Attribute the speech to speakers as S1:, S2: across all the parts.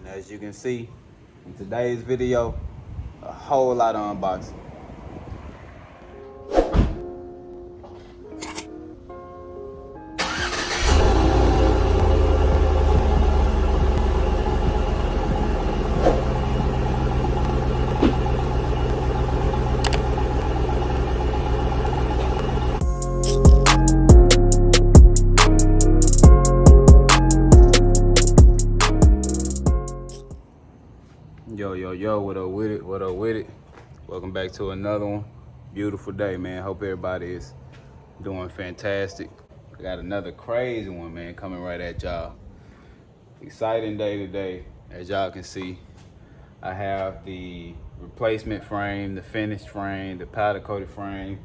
S1: And as you can see in today's video, a whole lot of unboxing. Yo, what up with it? What up with it? Welcome back to another one. Beautiful day, man. Hope everybody is doing fantastic. We got another crazy one, man, coming right at y'all. Exciting day today. As y'all can see, I have the replacement frame, the finished frame, the powder coated frame.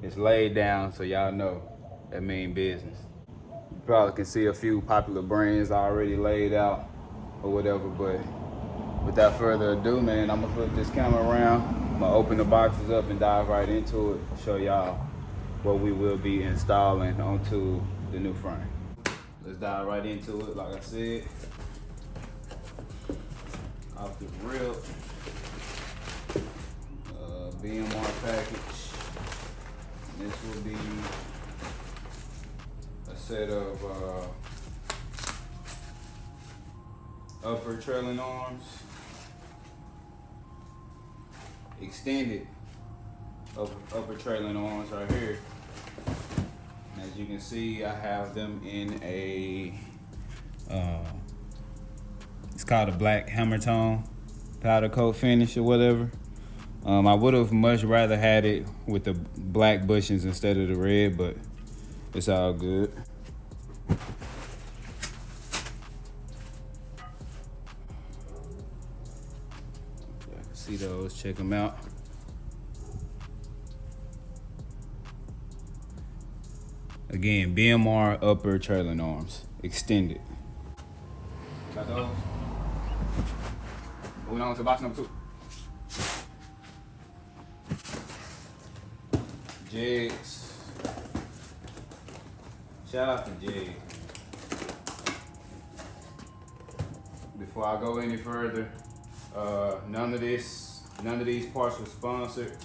S1: It's laid down, so y'all know that mean business. You probably can see a few popular brands already laid out or whatever, but without further ado, man, I'm gonna flip this camera around. I'm gonna open the boxes up and dive right into it, show y'all what we will be installing onto the new frame. Let's dive right into it, like I said. Off the rip, BMR package. This will be a set of upper trailing arms, extended upper trailing arms right here. As you can see, I have them in a it's called a black hammer tone powder coat finish or whatever. I would have much rather had it with the black bushings instead of the red, but it's all good. See those, check them out. Again, BMR upper trailing arms, extended. Got those. Moving on to box number 2. Jigs. Shout out to Jigs. Before I go any further, none of these parts were sponsored.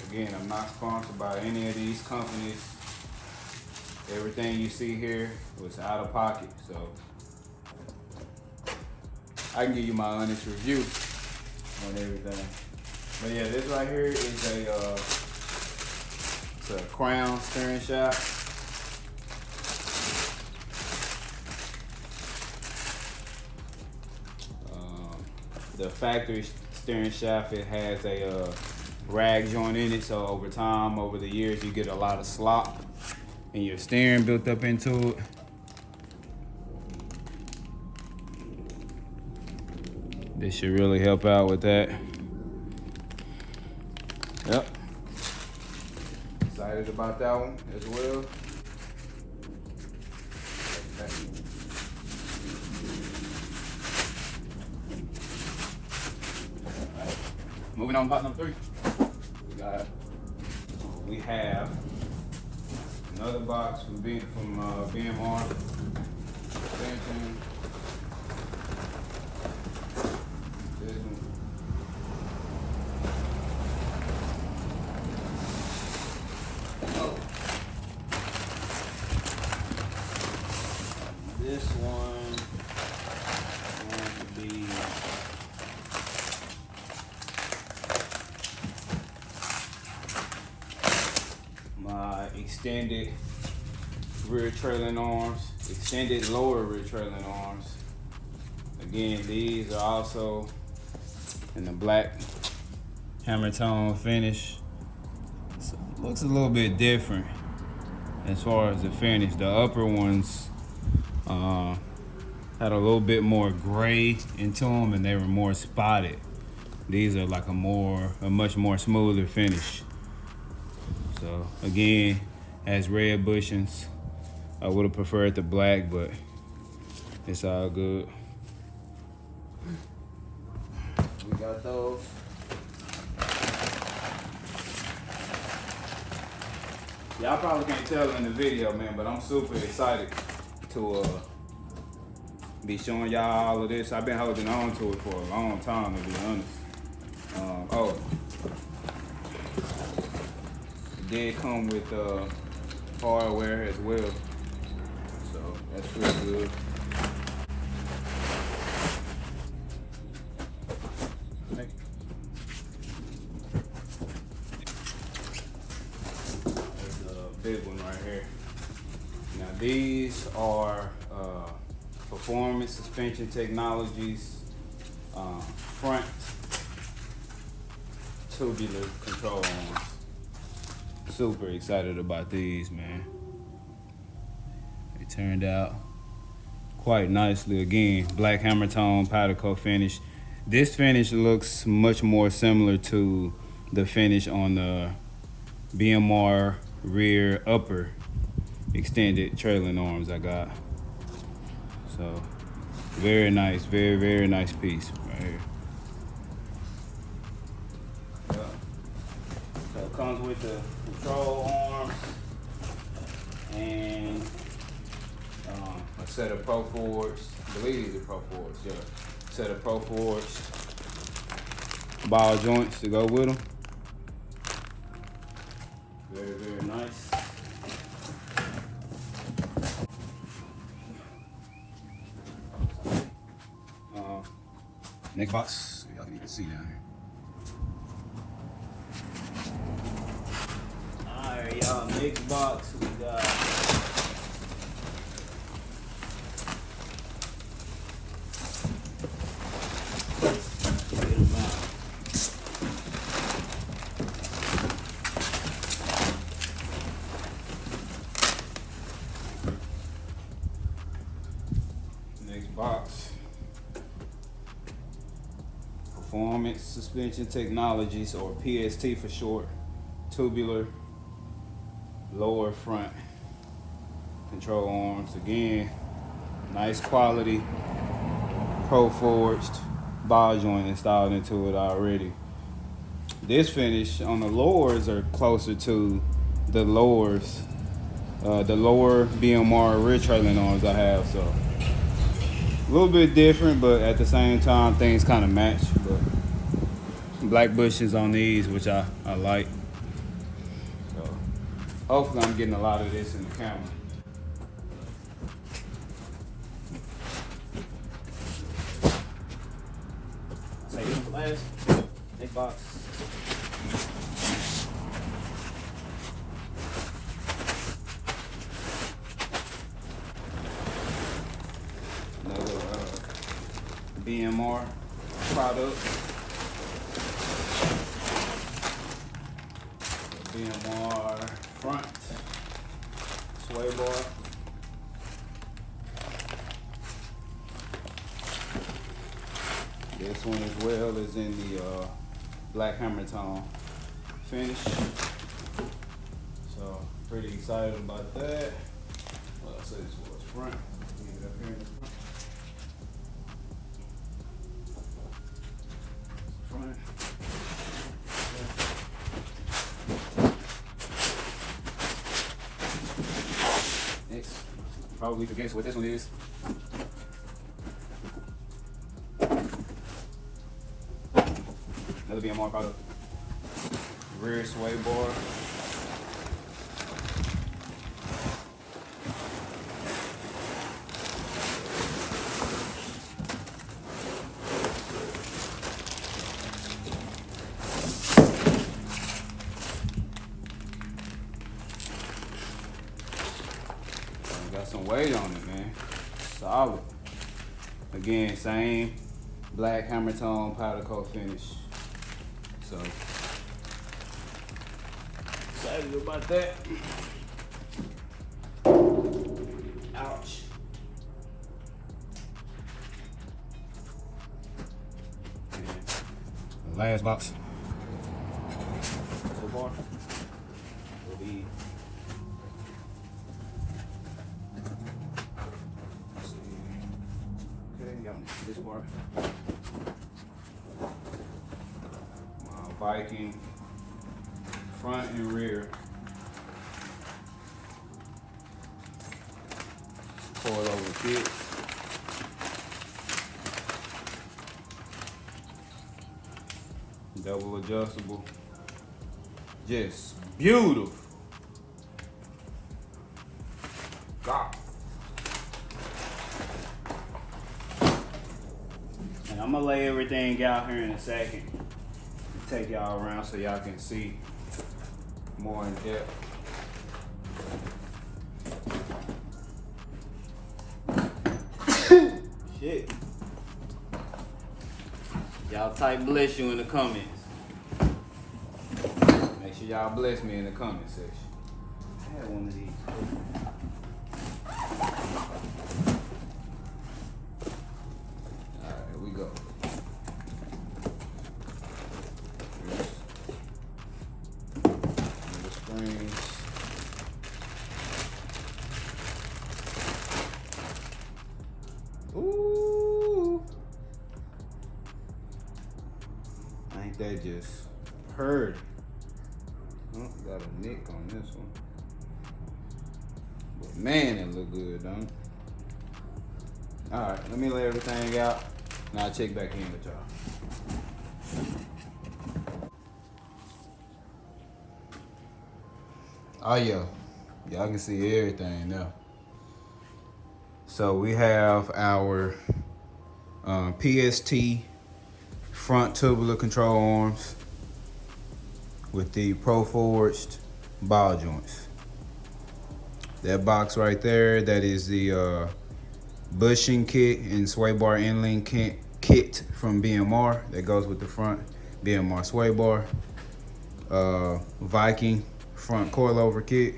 S1: Again, I'm not sponsored by any of these companies. Everything you see here was out of pocket, so I can give you my honest review on everything. But yeah, this right here is it's a crown steering shaft. The factory steering shaft, it has a rag joint in it, so over time, over the years, you get a lot of slop and your steering built up into it. This should really help out with that. Yep. Excited about that one as well. Moving on to box number 3. We have another box from BMR Suspension. This one. This one is going to be my extended rear trailing arms, extended lower rear trailing arms. Again, these are also in the black hammer tone finish. So it looks a little bit different as far as the finish. The upper ones had a little bit more gray into them and they were more spotted. These are like a much more smoother finish. So again, has red bushings. I would have preferred the black, but it's all good. We got those. Y'all probably can't tell in the video, man, but I'm super excited to Be showing y'all all of this. I've been holding on to it for a long time, to be honest. Oh, it did come with hardware as well, so that's pretty good. There's a big one right here. Now these are Performance Suspension Technologies front tubular control arms. Super excited about these, man. They turned out quite nicely. Again, black hammer tone powder coat finish. This finish looks much more similar to the finish on the BMR Rear upper extended trailing arms I got. So very nice, very nice piece right here. Yeah. So it comes with the control arms and a set of Proforged. I believe these are Proforged. Yeah, set of Proforged ball joints to go with them. Very nice. Next box, y'all can even see down here. Alright, y'all, next box we got box. Performance Suspension Technologies, or PST for short, tubular lower front control arms. Again, nice quality Proforged ball joint installed into it already. This finish on the lowers are closer to the lowers, the lower BMR rear trailing arms I have, so a little bit different, but at the same time things kind of match. But black bushings on these, which I like. So hopefully I'm getting a lot of this in the camera. Say this for last. Next box. BMR product. BMR Front sway bar. This one as well is in the black hammer tone finish. So pretty excited about that. Well, I say this was front. Leave it up here in the front. Next, probably forget what this one is. Another BMR product. Rear sway bar. Got some weight on it, man. Solid. Again, same black hammer tone powder coat finish. So excited about that. Ouch. And the last box so far will be this part. Viking front and rear coil over kits. Double adjustable. Just beautiful. God. And I'm gonna lay everything out here in a second. Take y'all around so y'all can see more in depth. Shit. Y'all type bless you in the comments. Make sure y'all bless me in the comment section. I had one of these. Alright, here we go. Here's the springs. Ooh. Ain't that just heard? Oh, got a nick on this one. But man, it look good, don't it? Alright, let me lay everything out and I'll check back in with y'all. Oh yeah, y'all can see everything now. So we have our PST front tubular control arms with the Proforged ball joints. That box right there, that is the bushing kit and sway bar inline kit from BMR that goes with the front BMR sway bar. Viking front coilover kit.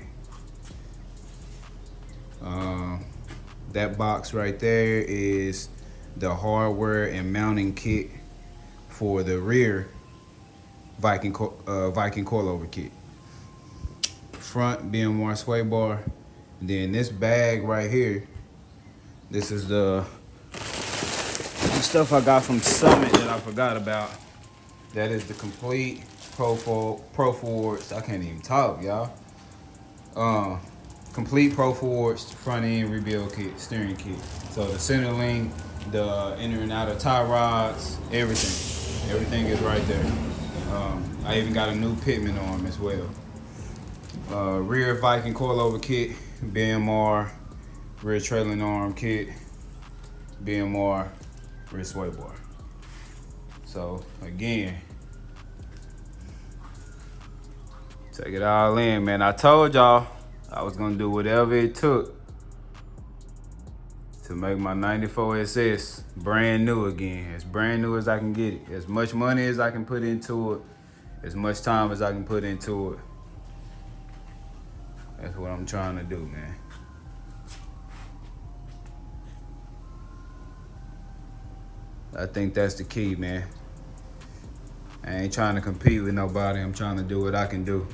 S1: That box right there is the hardware and mounting kit for the rear Viking coilover kit. Front BMR sway bar. And then this bag right here, this is the stuff I got from Summit that I forgot about. That is the complete Proforged. I can't even talk, y'all. Complete Proforged front end rebuild kit, steering kit. So the center link, the inner and outer tie rods, everything is right there. I even got a new pitman arm as well. Rear Viking coilover kit, BMR rear trailing arm kit, BMR rear sway bar. So again, take it all in, man. I told y'all I was gonna do whatever it took to make my 94 SS brand new again. As brand new as I can get it. As much money as I can put into it. As much time as I can put into it. That's what I'm trying to do, man. I think that's the key, man. I ain't trying to compete with nobody. I'm trying to do what I can do.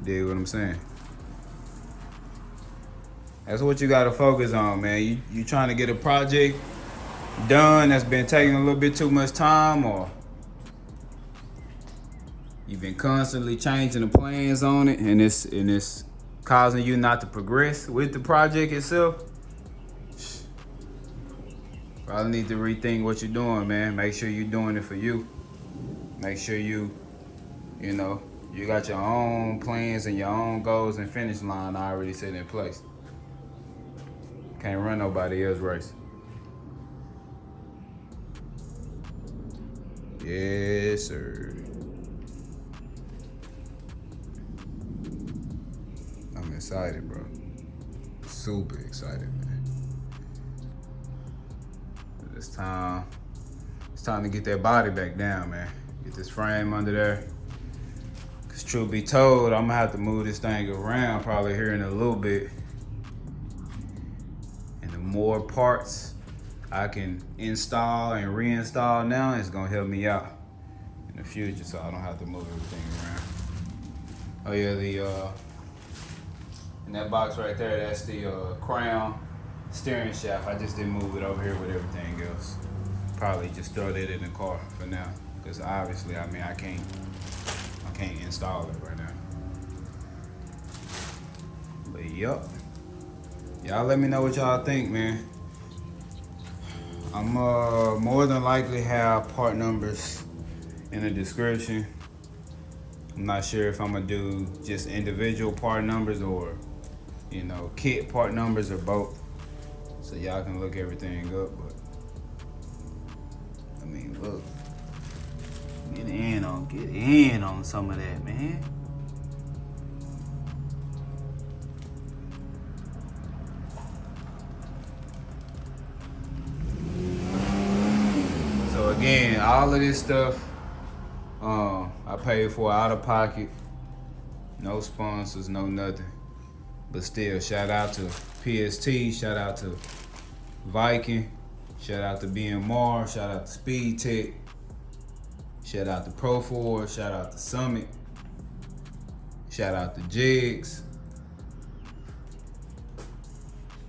S1: Dig what I'm saying? That's what you gotta focus on, man. You trying to get a project done that's been taking a little bit too much time, or you've been constantly changing the plans on it, and it's causing you not to progress with the project itself. Probably need to rethink what you're doing, man. Make sure you're doing it for you. Make sure you got your own plans and your own goals and finish line already set in place. Can't run nobody else's race. Yes, sir. I'm excited, bro. Super excited, man. It's time to get that body back down, man. Get this frame under there. Cause truth be told, I'm gonna have to move this thing around probably here in a little bit. More parts I can install and reinstall now is gonna help me out in the future, so I don't have to move everything around. Oh yeah, in that box right there, that's the crown steering shaft. I just didn't move it over here with everything else. Probably just throw that in the car for now, because obviously, I can't install it right now. But yup. Y'all let me know what y'all think, man. I'm more than likely have part numbers in the description. I'm not sure if I'm gonna do just individual part numbers or, you know, kit part numbers or both. So y'all can look everything up, but I mean, look, get in on some of that, man. So again, all of this stuff, I paid for out of pocket. No sponsors, no nothing. But still, shout out to PST, shout out to Viking, shout out to BMR, shout out to Speed Tech, shout out to Proforged, shout out to Summit, shout out to Jigs.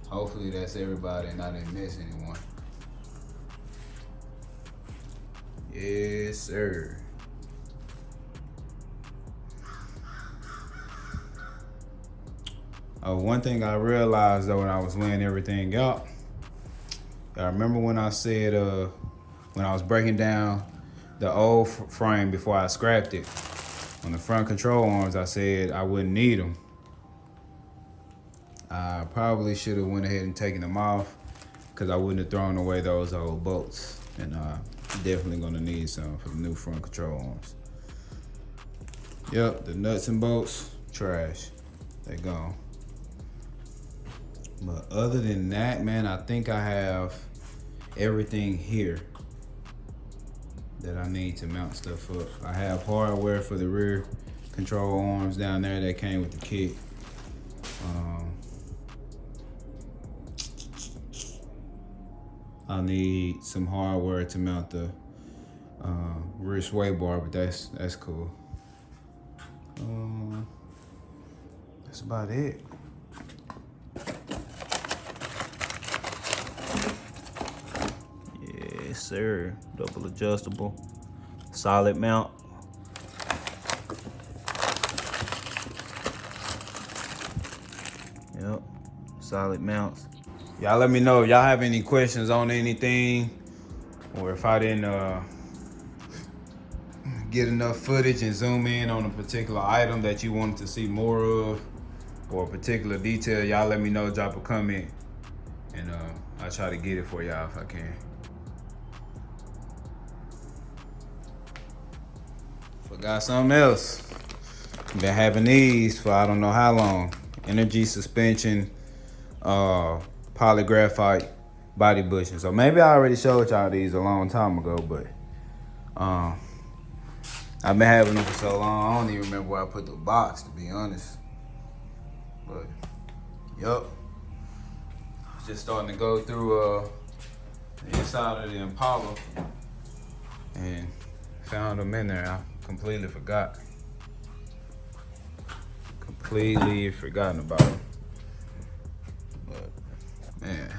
S1: Hopefully that's everybody and I didn't miss anyone. Yes, sir. One thing I realized though when I was laying everything out, I remember when I said, when I was breaking down the old frame before I scrapped it, on the front control arms, I said I wouldn't need them. I probably should have went ahead and taken them off because I wouldn't have thrown away those old bolts. And definitely gonna need some for the new front control arms. Yep, the nuts and bolts, trash, they gone. But other than that, man, I think I have everything here that I need to mount stuff up. I have hardware for the rear control arms down there that came with the kit. I need some hardware to mount the rear sway bar, but that's cool. That's about it. Yes, sir. Double adjustable, solid mount. Yep, solid mounts. Y'all let me know if y'all have any questions on anything, or if I didn't get enough footage and zoom in on a particular item that you wanted to see more of, or a particular detail. Y'all let me know, drop a comment, and I'll try to get it for y'all if I can. Forgot something else. Been having these for I don't know how long. Energy suspension, polygraphite body bushing. So maybe I already showed y'all these a long time ago, but I've been having them for so long, I don't even remember where I put the box, to be honest. But, yup. Just starting to go through the inside of the Impala and found them in there. I completely forgot. Completely forgotten about them. But, man,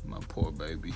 S1: my poor baby.